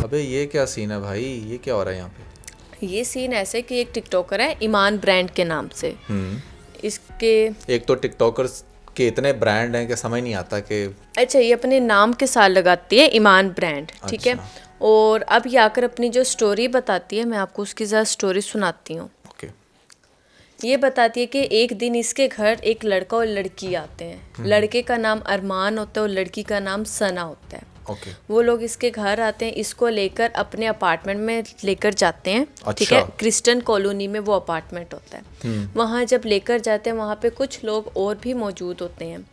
अबे ये क्या सीन है भाई, ये क्या हो रहा है यहाँ पे? ये सीन ऐसे कि एक टिकटॉकर है ईमान ब्रांड के नाम से। इसके एक तो टिकटॉकर्स के इतने ब्रांड हैं कि समझ नहीं आता कि अच्छा, ये अपने नाम के साथ लगाती है ईमान ब्रांड, ठीक है। अच्छा। और अब ये आकर अपनी जो स्टोरी बताती है, मैं आपको उसकी ज़रा स्टोरी सुनाती हूँ। ओके। ये बताती है कि एक दिन इसके घर एक लड़का और लड़की आते हैं। लड़के का नाम अरमान होता है और लड़की का नाम सना होता है। ओके। वो लोग इसके घर आते हैं, इसको लेकर अपने अपार्टमेंट में लेकर जाते हैं, ठीक अच्छा। है। क्रिस्टन कॉलोनी में वो अपार्टमेंट होता है। वहाँ जब लेकर जाते हैं, वहाँ पे कुछ लोग और भी मौजूद होते हैं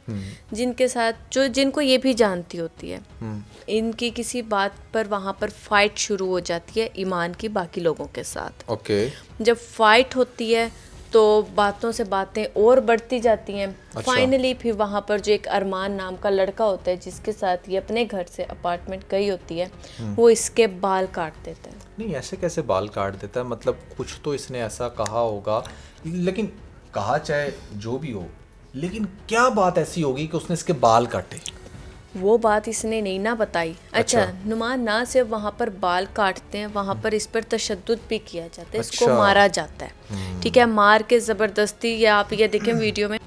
जिनके साथ जिनको ये भी जानती होती है। इनकी किसी बात पर वहाँ पर फाइट शुरू हो जाती है ईमान की बाकी लोगों के साथ। ओके। जब फाइट होती है तो बातों से बातें और बढ़ती जाती हैं। अच्छा। फाइनली फिर वहाँ पर जो एक अरमान नाम का लड़का होता है जिसके साथ ये अपने घर से अपार्टमेंट गई होती है, वो इसके बाल काट देता है। नहीं, ऐसे कैसे बाल काट देता है? मतलब कुछ तो इसने ऐसा कहा होगा, लेकिन कहा चाहे जो भी हो, लेकिन क्या बात ऐसी होगी कि उसने इसके बाल काटे? वो बात इसने नहीं ना बताई। अच्छा, नुमान ना सिर्फ वहाँ पर बाल काटते हैं, वहाँ पर इस पर तशद्दुद भी किया जाता है। इसको अच्छा। मारा जाता है, ठीक है, मार के ज़बरदस्ती। या आप ये देखें वीडियो में,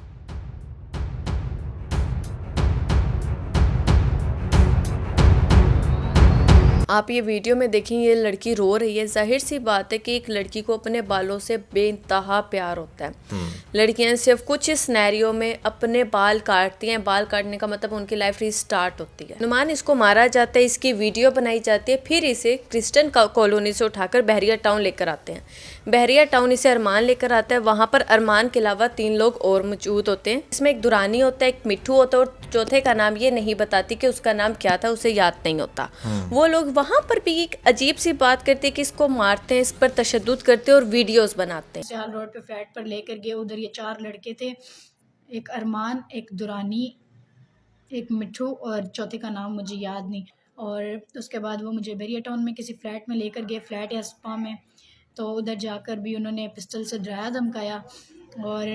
आप ये वीडियो में देखें, ये लड़की रो रही है। जाहिर सी बात है कि एक लड़की को अपने बालों से बेइंतहा प्यार होता है। लड़कियां सिर्फ कुछ सिनेरियो में अपने बाल काटती हैं। बाल काटने का मतलब उनकी लाइफ रिस्टार्ट होती है। नुमान इसको मारा जाता है, इसकी वीडियो बनाई जाती है, फिर इसे क्रिस्टन कॉलोनी से उठाकर बहरिया टाउन लेकर आते हैं। बहरिया टाउन इसे अरमान लेकर आता है। वहाँ पर अरमान के अलावा 3 लोग और मौजूद होते हैं। इसमें एक दुरानी होता है, एक मिट्ठू होता है और चौथे का नाम ये नहीं बताती कि उसका नाम क्या था, उसे याद नहीं होता। वो लोग वहाँ पर भी एक अजीब सी बात करते हैं कि इसको मारते हैं, इस पर तशद्दुद करते हैं और वीडियोस बनाते हैं। सियाल रोड पे फ्लैट पर लेकर गए। उधर ये 4 लड़के थे, एक अरमान, एक दुरानी, एक मिट्ठू और चौथे का नाम मुझे याद नहीं। और उसके बाद वो मुझे बहरिया टाउन में किसी फ्लैट में लेकर गए, फ्लैट या स्पा में। तो उधर जाकर भी उन्होंने पिस्टल से डराया धमकाया और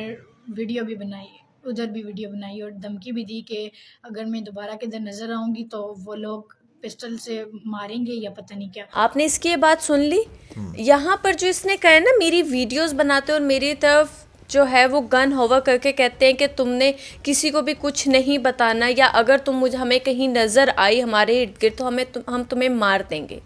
वीडियो भी बनाई। उधर भी वीडियो बनाई और धमकी भी दी कि अगर मैं दोबारा किधर नज़र आऊँगी तो वो लोग पिस्टल से मारेंगे या पता नहीं क्या। आपने इसकी ये बात सुन ली? यहाँ पर जो इसने कहा है ना, मेरी वीडियोस बनाते और मेरी तरफ जो है वो गन होवर करके कहते हैं कि तुमने किसी को भी कुछ नहीं बताना, या अगर तुम मुझे हमें कहीं नज़र आई हमारे इर्द गिर्द तो हम तुम्हें मार देंगे।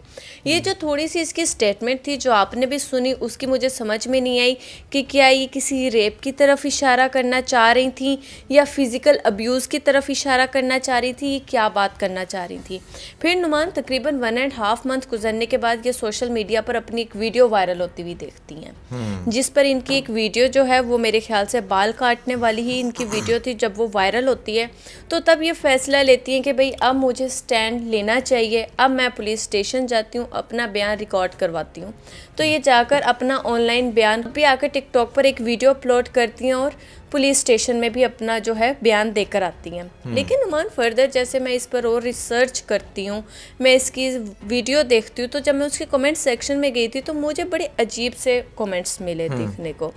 ये जो थोड़ी सी इसकी स्टेटमेंट थी जो आपने भी सुनी, उसकी मुझे समझ में नहीं आई कि क्या ये किसी रेप की तरफ इशारा करना चाह रही थी या फिज़िकल अब्यूज़ की तरफ इशारा करना चाह रही थी, क्या बात करना चाह रही थी। फिर नुमान तकरीबन 1.5 मंथ गुजरने के बाद ये सोशल मीडिया पर अपनी एक वीडियो वायरल होती हुई देखती हैं, जिस पर इनकी एक वीडियो जो है वो मेरे ख्याल से बाल काटने वाली ही इनकी वीडियो थी। जब वो वायरल होती है तो तब ये फैसला लेती हैं कि भाई अब मुझे स्टैंड लेना चाहिए, अब मैं पुलिस स्टेशन जाती हूँ, अपना बयान रिकॉर्ड करवाती हूँ। तो ये जाकर अपना ऑनलाइन बयान भी आकर टिकटॉक पर एक वीडियो अपलोड करती हैं और पुलिस स्टेशन में भी अपना जो है बयान देकर आती हैं। लेकिन नुमान फर्दर जैसे मैं इस पर और रिसर्च करती हूँ, मैं इसकी वीडियो देखती हूँ, तो जब मैं उसके कमेंट सेक्शन में गई थी तो मुझे बड़े अजीब से कमेंट्स मिले देखने को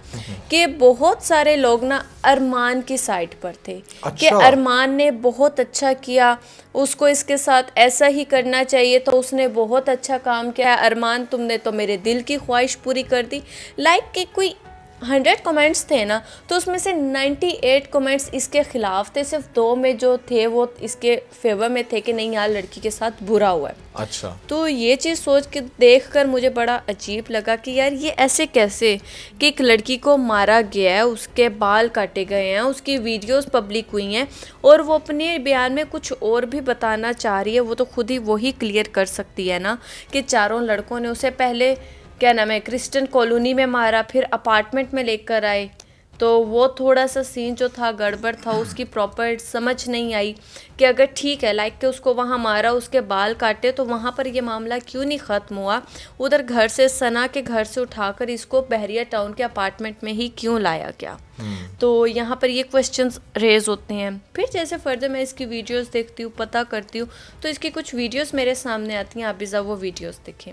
कि बहुत सारे लोग ना अरमान की साइड पर थे। अच्छा। कि अरमान ने बहुत अच्छा किया, उसको इसके साथ ऐसा ही करना चाहिए, तो उसने बहुत अच्छा काम किया। अरमान, तुमने तो मेरे दिल की ख्वाहिश पूरी कर दी। लाइक कि कोई 100 कमेंट्स थे ना, तो उसमें से 98 कमेंट्स इसके ख़िलाफ़ थे। सिर्फ 2 में जो थे वो इसके फेवर में थे कि नहीं यार लड़की के साथ बुरा हुआ है। अच्छा। तो ये चीज़ सोच के देखकर मुझे बड़ा अजीब लगा कि यार ये ऐसे कैसे कि एक लड़की को मारा गया है, उसके बाल काटे गए हैं, उसकी वीडियोस पब्लिक हुई हैं और वो अपने बयान में कुछ और भी बताना चाह रही है। वो तो खुद ही वही क्लियर कर सकती है ना कि चारों लड़कों ने उसे पहले क्या नाम है क्रिस्टन कॉलोनी में मारा, फिर अपार्टमेंट में लेकर आए। तो वो थोड़ा सा सीन जो था गड़बड़ था, उसकी प्रॉपर समझ नहीं आई कि अगर ठीक है लाइक कि उसको वहाँ मारा, उसके बाल काटे, तो वहाँ पर ये मामला क्यों नहीं ख़त्म हुआ, उधर घर से सना के घर से उठाकर इसको बहरिया टाउन के अपार्टमेंट में ही क्यों लाया गया। तो यहाँ पर ये क्वेश्चंस रेज होते हैं। फिर जैसे फर्दर मैं इसकी वीडियोस देखती हूँ, पता करती हूँ, तो इसकी कुछ वीडियोस मेरे सामने आती हैं। आप भी ज़रा वो वीडियोस देखें।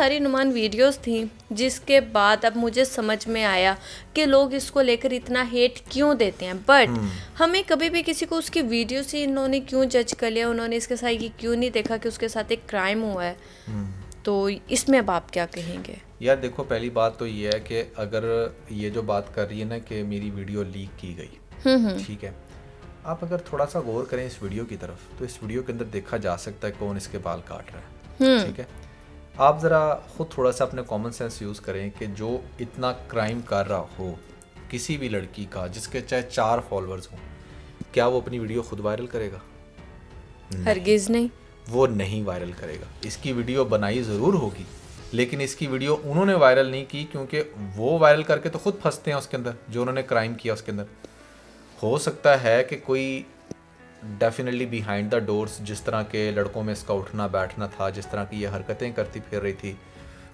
सारी नुमान वीडियोस थी जिसके बाद अब मुझे समझ में आया कि लोग इसको लेकर इतना हेट क्यों देते हैं। बट हमें कभी भी किसी को उसकी वीडियो से इन्होंने क्यों जज कर लिया, उन्होंने इसके साथ ये क्यों नहीं देखा कि उसके साथ एक क्राइम हुआ है। तो इसमें अब आप क्या कहेंगे? यार देखो, पहली बात तो ये है कि अगर ये जो बात कर रही है ना कि मेरी वीडियो लीक की गई, ठीक है, आप अगर थोड़ा सा गौर करें इस वीडियो की तरफ तो इस वीडियो के अंदर देखा जा सकता है कौन इसके बाल काट रहा है। ठीक है, आप ज़रा खुद थोड़ा सा अपने कॉमन सेंस यूज़ करें कि जो इतना क्राइम कर रहा हो किसी भी लड़की का जिसके चाहे 4 फॉलोअर्स हों, क्या वो अपनी वीडियो खुद वायरल करेगा? हरगिज़ नहीं, वो नहीं वायरल करेगा। इसकी वीडियो बनाई ज़रूर होगी लेकिन इसकी वीडियो उन्होंने वायरल नहीं की क्योंकि वो वायरल करके तो खुद फंसते हैं उसके अंदर, जो उन्होंने क्राइम किया उसके अंदर। हो सकता है कि कोई डेफिनेटली बिहाइंड द डोर्स जिस तरह के लड़कों में इसका उठना बैठना था, जिस तरह की ये हरकतें करती फिर रही थी,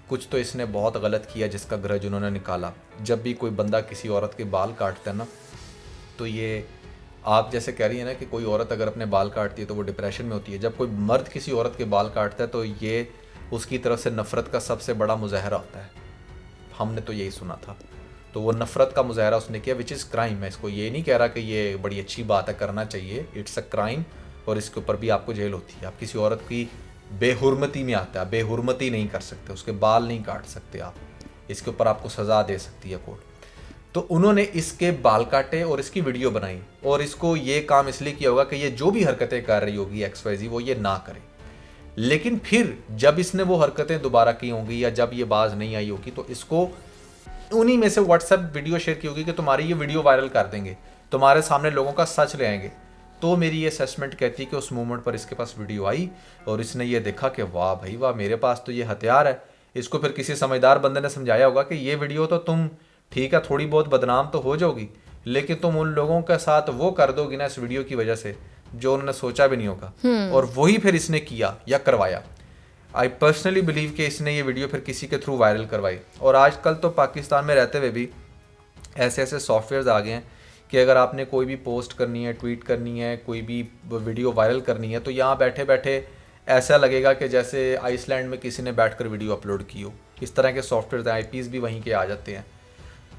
कुछ तो इसने बहुत गलत किया जिसका ग्रज उन्होंने निकाला। जब भी कोई बंदा किसी औरत के बाल काटता है ना, तो ये आप जैसे कह रही है ना कि कोई औरत अगर अपने बाल काटती है तो वो डिप्रेशन में होती है, जब कोई मर्द किसी औरत के बाल काटता है तो ये उसकी तरफ से नफ़रत का सबसे बड़ा मुजाहरा होता है। हमने तो यही सुना था। तो वो नफ़रत का मुजाहरा उसने किया, विच इज़ क्राइम। मैं इसको ये नहीं कह रहा कि ये बड़ी अच्छी बात है, करना चाहिए, इट्स अ क्राइम, और इसके ऊपर भी आपको जेल होती है। आप किसी औरत की बेहुरमती में आता है, बेहुरमती नहीं कर सकते, उसके बाल नहीं काट सकते आप, इसके ऊपर आपको सज़ा दे सकती है कोर्ट। तो उन्होंने इसके बाल काटे और इसकी वीडियो बनाई, और इसको ये काम इसलिए किया होगा कि ये जो भी हरकतें कर रही होगी XYZ वो ये ना करे। लेकिन फिर जब इसने वो हरकतें दोबारा की होंगी या जब ये बाज नहीं आई होगी तो इसको उन्हीं में से व्हाट्सएप वीडियो शेयर की होगी कि तुम्हारी ये वीडियो वायरल कर देंगे, तुम्हारे सामने लोगों का सच ले आएंगे। तो मेरी ये असेसमेंट कहती है कि उस मोमेंट पर इसके पास वीडियो आई और इसने ये देखा कि वाह भाई वाह, मेरे पास तो ये हथियार है। इसको फिर किसी समझदार बंदे ने समझाया होगा कि ये वीडियो तो तुम ठीक है थोड़ी बहुत बदनाम तो हो जाओगी, लेकिन तुम उन लोगों के साथ वो कर दोगी ना इस वीडियो की वजह से जो उन्होंने सोचा भी नहीं होगा। और वही फिर इसने किया या करवाया। आई पर्सनली बिलीव कि इसने ये वीडियो फिर किसी के थ्रू वायरल करवाई। और आजकल तो पाकिस्तान में रहते हुए भी ऐसे ऐसे सॉफ्टवेयर्स आ गए हैं कि अगर आपने कोई भी पोस्ट करनी है, ट्वीट करनी है, कोई भी वीडियो वायरल करनी है, तो यहाँ बैठे बैठे ऐसा लगेगा कि जैसे आइसलैंड में किसी ने बैठकर वीडियो अपलोड की हो। इस तरह के सॉफ्टवेयर IPs भी वहीं के आ जाते हैं,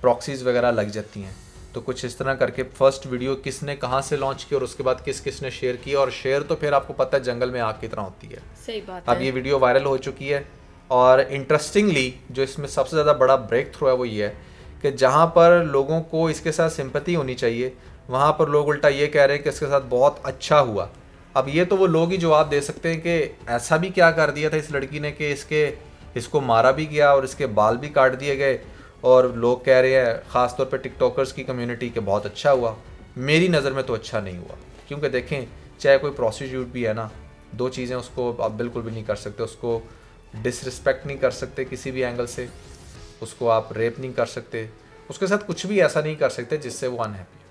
प्रॉक्सीज वगैरह लग जाती हैं। तो कुछ इस तरह करके फर्स्ट वीडियो किसने कहाँ से लॉन्च की और उसके बाद किसने शेयर की, और शेयर तो फिर आपको पता है जंगल में आग की तरह होती है। सही बात अब है। ये वीडियो वायरल हो चुकी है और इंटरेस्टिंगली जो इसमें सबसे ज़्यादा बड़ा ब्रेक थ्रू है वो ये है कि जहाँ पर लोगों को इसके साथ सिंपैथी होनी चाहिए वहाँ पर लोग उल्टा ये कह रहे हैं कि इसके साथ बहुत अच्छा हुआ। अब ये तो वो लोग ही जवाब दे सकते हैं कि ऐसा भी क्या कर दिया था इस लड़की ने कि इसको मारा भी गया और इसके बाल भी काट दिए गए, और लोग कह रहे हैं ख़ास तौर पे टिकटॉकर्स की कम्युनिटी के बहुत अच्छा हुआ। मेरी नज़र में तो अच्छा नहीं हुआ, क्योंकि देखें चाहे कोई प्रोस्टिट्यूट भी है ना, दो चीज़ें उसको आप बिल्कुल भी नहीं कर सकते। उसको डिसरिस्पेक्ट नहीं कर सकते किसी भी एंगल से, उसको आप रेप नहीं कर सकते, उसके साथ कुछ भी ऐसा नहीं कर सकते जिससे वो अनहैप्पी।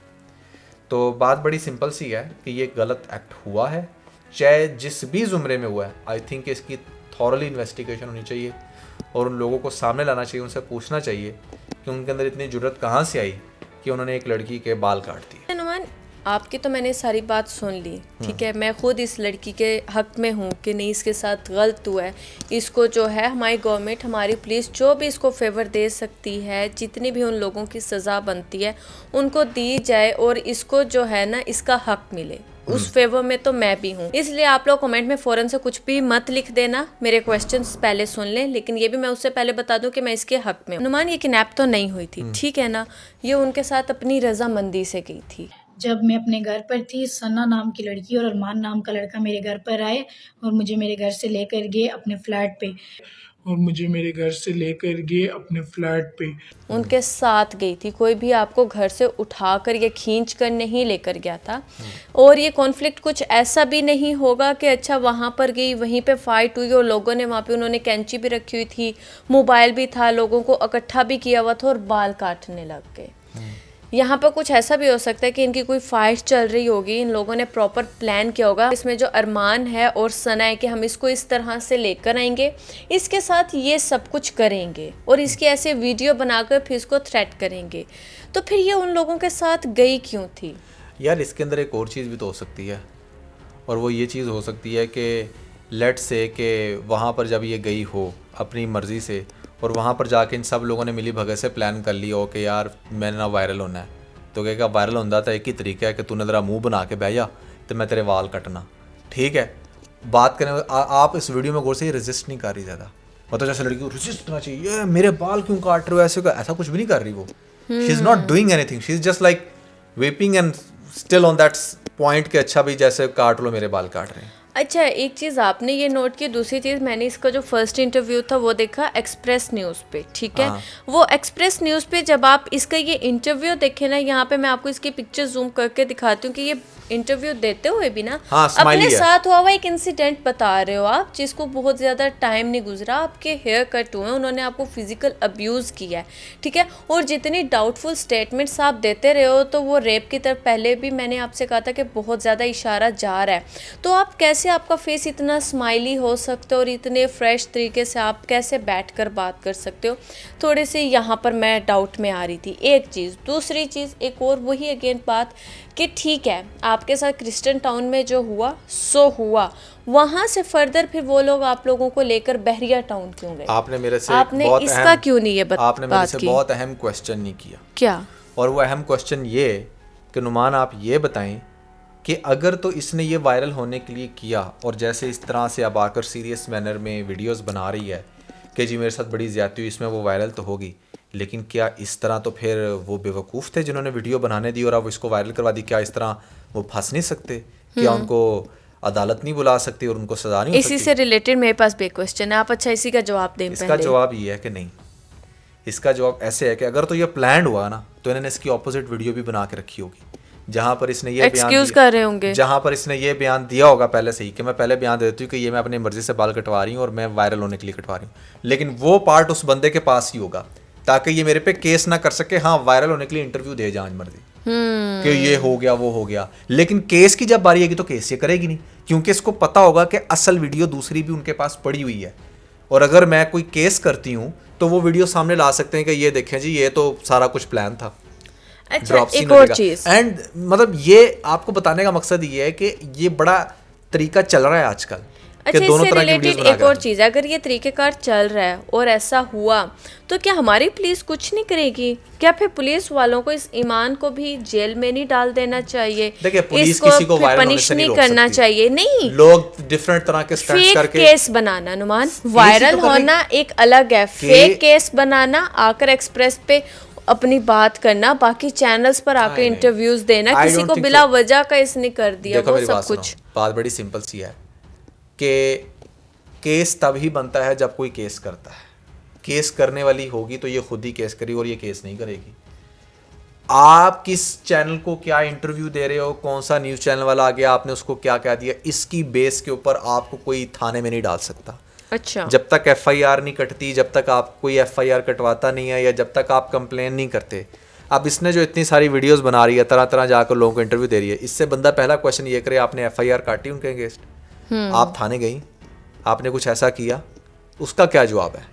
तो बात बड़ी सिंपल सी है कि ये गलत एक्ट हुआ है, चाहे जिस भी ज़ुमरे में हुआ है। आई थिंक इसकी थॉरली इन्वेस्टिगेशन होनी चाहिए और उन लोगों को सामने लाना चाहिए, उनसे पूछना चाहिए कि उनके अंदर इतनी जुर्रत कहाँ से आई कि उन्होंने एक लड़की के बाल काट दिए। नुमान, आपकी तो मैंने सारी बात सुन ली, ठीक है। मैं खुद इस लड़की के हक में हूँ कि नहीं इसके साथ गलत हुआ है। इसको जो है हमारी गवर्नमेंट, हमारी पुलिस जो भी इसको फेवर दे सकती है, जितनी भी उन लोगों की सज़ा बनती है उनको दी जाए और इसको जो है ना इसका हक मिले, उस फेवर में तो मैं भी हूँ। इसलिए आप लोग कमेंट में फ़ौरन से कुछ भी मत लिख देना, मेरे क्वेश्चंस पहले सुन लें। लेकिन ये भी मैं उससे पहले बता दूं कि मैं इसके हक में हूँ। नुमान, ये किडनैप तो नहीं हुई थी, ठीक है ना, ये उनके साथ अपनी रजामंदी से गई थी। जब मैं अपने घर पर थी, सना नाम की लड़की और अरमान नाम का लड़का मेरे घर पर आए और मुझे मेरे घर से लेकर गए अपने फ्लैट पे उनके साथ गई थी, कोई भी आपको घर से उठा कर या खींच कर नहीं लेकर गया था। और ये कॉन्फ्लिक्ट कुछ ऐसा भी नहीं होगा कि अच्छा वहाँ पर गई, वहीं पे फाइट हुई और लोगों ने वहाँ पे, उन्होंने कैंची भी रखी हुई थी, मोबाइल भी था, लोगों को इकट्ठा भी किया हुआ था और बाल काटने लग गए। यहाँ पर कुछ ऐसा भी हो सकता है कि इनकी कोई फाइट चल रही होगी, इन लोगों ने प्रॉपर प्लान किया होगा। इसमें जो अरमान है और सना है कि हम इसको इस तरह से लेकर आएंगे, इसके साथ ये सब कुछ करेंगे और इसकी ऐसे वीडियो बनाकर फिर इसको थ्रेट करेंगे। तो फिर ये उन लोगों के साथ गई क्यों थी? यार इसके अंदर एक और चीज़ भी तो हो सकती है, और वो ये चीज़ हो सकती है कि लेट्स से कि वहाँ पर जब ये गई हो अपनी मर्ज़ी से और वहाँ पर जाके इन सब लोगों ने मिली भगत से प्लान कर लिया हो कि यार मैंने ना वायरल होना है, तो कहेगा वायरल होता था एक ही तरीका है कि तूने तेरा मुंह बना के बह जा तो मैं तेरे वाल कटना, ठीक है। बात करें आप इस वीडियो में गौर से रेजिस्ट नहीं कर रही ज़्यादा, मतलब जैसे लड़की को रेजिस्ट करना चाहिए, मेरे बाल क्यों काट रहे हो, ऐसा कुछ भी नहीं कर रही वो। She is not doing anything, she is just like vaping and still on that point कि अच्छा भाई जैसे काट लो, मेरे बाल काट रहे हैं। अच्छा, एक चीज़ आपने ये नोट की, दूसरी चीज़ मैंने इसका जो फर्स्ट इंटरव्यू था वो देखा एक्सप्रेस न्यूज़ पे, ठीक है। वो एक्सप्रेस न्यूज़ पे जब आप इसका ये इंटरव्यू देखे ना, यहाँ पे मैं आपको इसकी पिक्चर जूम करके दिखाती हूँ कि ये इंटरव्यू देते हुए भी ना अपने साथ हुआ हुआ एक इंसिडेंट बता रहे हो आप, जिसको बहुत ज़्यादा टाइम नहीं गुजरा, आपके हेयर कट हुए, उन्होंने आपको फिजिकल अब्यूज़ किया है, ठीक है। और जितनी डाउटफुल स्टेटमेंट्स आप देते रहे हो, तो वो रेप की तरफ पहले भी मैंने आपसे कहा था कि बहुत ज़्यादा इशारा जा रहा है, तो आप कैसे, आपका फेस इतना स्माइली हो सकते हो और इतने फ्रेश तरीके से आप कैसे बैठ कर बात कर सकते हो, थोड़े से यहाँ पर मैं डाउट में आ रही थी, एक चीज़। दूसरी चीज़ एक और वही अगेन बात कि ठीक है आपके साथ क्रिस्टन टाउन में जो हुआ सो हुआ, वहाँ से फर्दर फिर वो लोग आप लोगों को लेकर बहरिया टाउन क्यों गए? आपने मेरे से आपने इसका क्यों नहीं ये आपने मेरे से बहुत अहम क्वेश्चन नहीं किया। क्या? और वो अहम क्वेश्चन ये कि नुमान आप ये बताएं कि अगर तो इसने ये वायरल होने के लिए किया और जैसे इस तरह से अब आकर सीरियस मैनर में वीडियोस बना रही है कि जी मेरे साथ बड़ी ज़्यादती हुई, इसमें वो वायरल तो होगी, लेकिन क्या इस तरह तो फिर वो बेवकूफ़ थे जिन्होंने वीडियो बनाने दी और अब इसको वायरल करवा दी? क्या इस तरह वो फंस नहीं सकते? क्या उनको अदालत नहीं बुला सकती और उनको सजा नहीं हो सकती? इसी से रिलेटेड मेरे पास भी एक क्वेश्चन है, आप अच्छा इसी का जवाब दें। इसका जवाब ये है कि नहीं, इसका जवाब ऐसे है कि अगर तो ये प्लान्ड हुआ ना, तो इन्होंने इसकी ऑपोजिट वीडियो भी बना के रखी होगी जहाँ पर इसने ये एक्सक्यूज कर रहे होंगे, जहाँ पर इसने ये बयान दिया होगा पहले से ही कि मैं पहले बयान देती हूँ कि ये मैं अपनी मर्जी से बाल कटवा रही हूँ और मैं वायरल होने के लिए कटवा रही हूँ, लेकिन वो पार्ट उस बंदे के पास ही होगा ताकि ये मेरे पे केस ना कर सके। हाँ, वायरल होने के लिए इंटरव्यू दे जांच मर्जी कि ये हो गया वो हो गया, लेकिन केस की जब बारी आएगी तो केस ये करेगी नहीं, क्योंकि इसको पता होगा कि असल वीडियो दूसरी भी उनके पास पड़ी हुई है और अगर मैं कोई केस करती हूँ तो वो वीडियो सामने ला सकते हैं कि ये देखें जी ये तो सारा कुछ प्लान था। अच्छा, एक और चीज, एंड मतलब ये आपको बताने का मकसद ये है कि ये बड़ा तरीका चल रहा है आजकल। अच्छा, इससे रिलेटेड एक और चीज़, अगर ये तरीक़ेकार चल रहा है और ऐसा हुआ तो क्या हमारी पुलिस कुछ नहीं करेगी? क्या फिर पुलिस वालों को इस ईमान को भी जेल में नहीं डाल देना चाहिए? देखिए, पुलिस किसी को वायरल होने से नहीं करना चाहिए, नहीं, लोग डिफरेंट तरह के स्टंट्स करके केस बनाना, नुमान, वायरल होना एक अलग है, फेक केस बनाना, आकर एक्सप्रेस पे अपनी बात करना, बाकी चैनल्स पर आकर इंटरव्यूज देना, किसी को बिला वजह का इसने कर दिया वो सब कुछ। बात बड़ी सिंपल सी है कि केस तभी बनता है जब कोई केस करता है। केस करने वाली होगी तो ये खुद ही केस करेगी और ये केस नहीं करेगी। आप किस चैनल को क्या इंटरव्यू दे रहे हो, कौन सा न्यूज़ चैनल वाला आ गया, आपने उसको क्या कह दिया, इसकी बेस के ऊपर आपको कोई थाने में नहीं डाल सकता। अच्छा, जब तक एफआईआर नहीं कटती, जब तक आप कोई एफआईआर कटवाता नहीं है या जब तक आप कंप्लेन नहीं करते। अब इसने जो इतनी सारी वीडियोस बना रही है, तरह तरह जाकर लोगों को इंटरव्यू दे रही है, इससे बंदा पहला क्वेश्चन ये करे आपने एफआईआर काटी उनके अगेंस्ट, आप थाने गई, आपने कुछ ऐसा किया, उसका क्या जवाब है?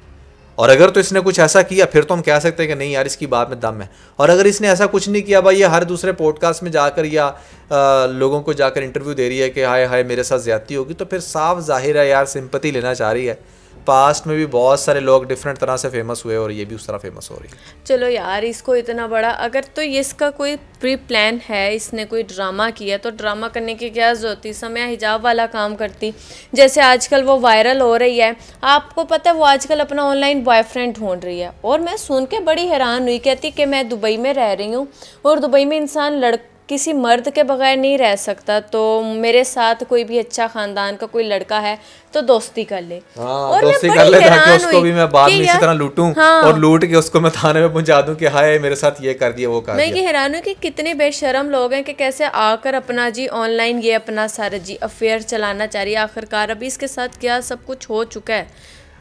और अगर तो इसने कुछ ऐसा किया फिर तो हम कह सकते हैं कि नहीं यार इसकी बात में दम है। और अगर इसने ऐसा कुछ नहीं किया, भाई ये हर दूसरे पॉडकास्ट में जाकर या लोगों को जाकर इंटरव्यू दे रही है कि हाय हाय मेरे साथ ज्यादती होगी, तो फिर साफ जाहिर है यार सिंपैथी लेना चाह रही है। पास्ट में भी बहुत सारे लोग डिफरेंट तरह से फेमस हुए और ये भी उस तरह फेमस हो रही है। चलो यार, इसको इतना बड़ा अगर तो ये इसका कोई प्री प्लान है, इसने कोई ड्रामा किया, तो ड्रामा करने की क्या जरूरत थी? समय हिजाब वाला काम करती, जैसे आजकल वो वायरल हो रही है। आपको पता है वो आजकल अपना ऑनलाइन बॉयफ्रेंड ढूंढ रही है, और मैं सुन के बड़ी हैरान हुई, कहती कि मैं दुबई में रह रही हूँ और दुबई में इंसान किसी मर्द के बगैर नहीं रह सकता, तो मेरे साथ कोई भी अच्छा खानदान का कोई लड़का है तो दोस्ती कर ले। और दोस्ती कर ले ताकि उसको भी मैं बाद में इसी तरह लूटूं, और लूट के उसको मैं थाने में पहुंचा दूं कि हाय मेरे साथ ये कर दिया वो कर दिया। मैं ये हैरान हूँ कि कितने बेशर्म लोग हैं कि कैसे आकर अपना जी ऑनलाइन ये अपना सारा जी अफेयर चलाना चाह रही है। आखिरकार अभी इसके साथ क्या सब कुछ हो चुका है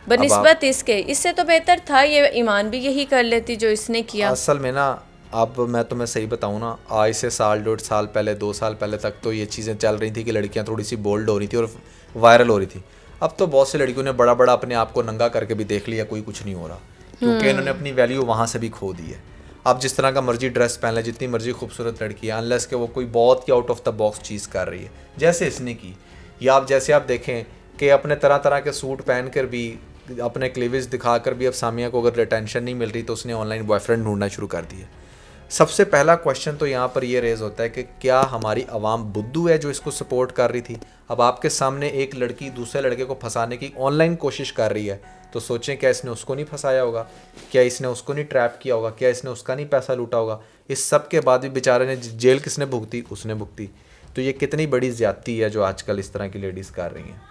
बनिस्बत इसके, इससे तो बेहतर था ये ईमान भी यही कर लेती जो इसने किया। असल में ना, अब मैं तुम्हें सही बताऊँ ना, आज से साल 1.5 साल पहले 2 साल पहले तक तो ये चीज़ें चल रही थी कि लड़कियां थोड़ी सी बोल्ड हो रही थी और वायरल हो रही थी। अब तो बहुत सी लड़कियों ने बड़ा बड़ा अपने आप को नंगा करके भी देख लिया, कोई कुछ नहीं हो रहा, क्योंकि इन्होंने अपनी वैल्यू वहाँ से भी खो दी है। अब जिस तरह का मर्जी ड्रेस पहन ले, जितनी मर्जी खूबसूरत लड़की है, अनलेस कि वो कोई बहुत ही आउट ऑफ द बॉक्स चीज़ कर रही है जैसे इसने की, या आप जैसे आप देखें कि अपने तरह तरह के सूट पहन कर भी, अपने क्लीवेज दिखाकर भी अब सामिया को अगर अटेंशन नहीं मिल रही तो उसने ऑनलाइन बॉयफ्रेंड ढूंढना शुरू कर दिया। सबसे पहला क्वेश्चन तो यहाँ पर ये रेज होता है कि क्या हमारी आवाम बुद्धू है जो इसको सपोर्ट कर रही थी? अब आपके सामने एक लड़की दूसरे लड़के को फंसाने की ऑनलाइन कोशिश कर रही है, तो सोचें क्या इसने उसको नहीं फंसाया होगा, क्या इसने उसको नहीं ट्रैप किया होगा, क्या इसने उसका नहीं पैसा लूटा होगा? इस सब के बाद भी बेचारे ने जेल किसने भुगती? उसने भुगती। तो ये कितनी बड़ी ज़्यादती है जो आजकल इस तरह की लेडीज़ कर रही हैं।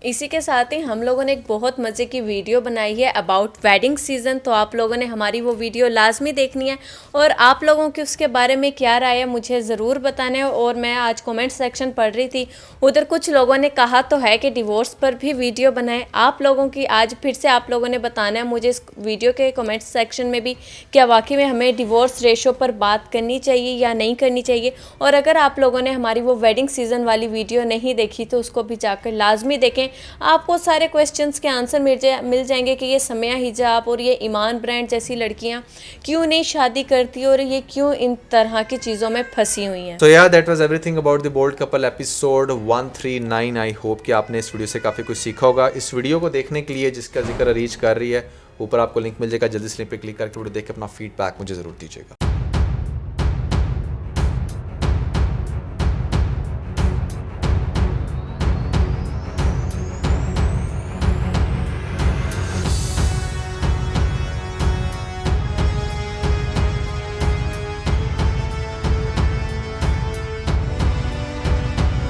इसी के साथ ही हम लोगों ने एक बहुत मज़े की वीडियो बनाई है अबाउट वेडिंग सीज़न, तो आप लोगों ने हमारी वो वीडियो लाजमी देखनी है और आप लोगों की उसके बारे में क्या राय है मुझे ज़रूर बताना है। और मैं आज कमेंट सेक्शन पढ़ रही थी, उधर कुछ लोगों ने कहा तो है कि डिवोर्स पर भी वीडियो बनाए। आप लोगों की आज फिर से आप लोगों ने बताना है मुझे इस वीडियो के कमेंट सेक्शन में भी क्या वाकई में हमें डिवोर्स रेशो पर बात करनी चाहिए या नहीं करनी चाहिए। और अगर आप लोगों ने हमारी वो वेडिंग सीज़न वाली वीडियो नहीं देखी तो उसको भी जाकर लाजमी देखें, आपको सारे क्वेश्चंस के आंसर मिल जाएंगे कि ये समिया हिजाब और ये ईमान ब्रांड जैसी लड़कियां क्यों नहीं शादी करती और ये क्यों इन तरह की चीज़ों में फंसी हुई हैं। तो यार that was everything about the bold couple episode 139। I hope कि आपने इस वीडियो से काफ़ी कुछ सीखा होगा। इस वीडियो को देखने के लिए जिसका जिक्र रीच कर रही है, ऊपर आपको लिंक मिल जाएगा, जल्दी से लिंक पे क्लिक करके वीडियो देख के अपना फीडबैक मुझे ज़रूर दीजिएगा।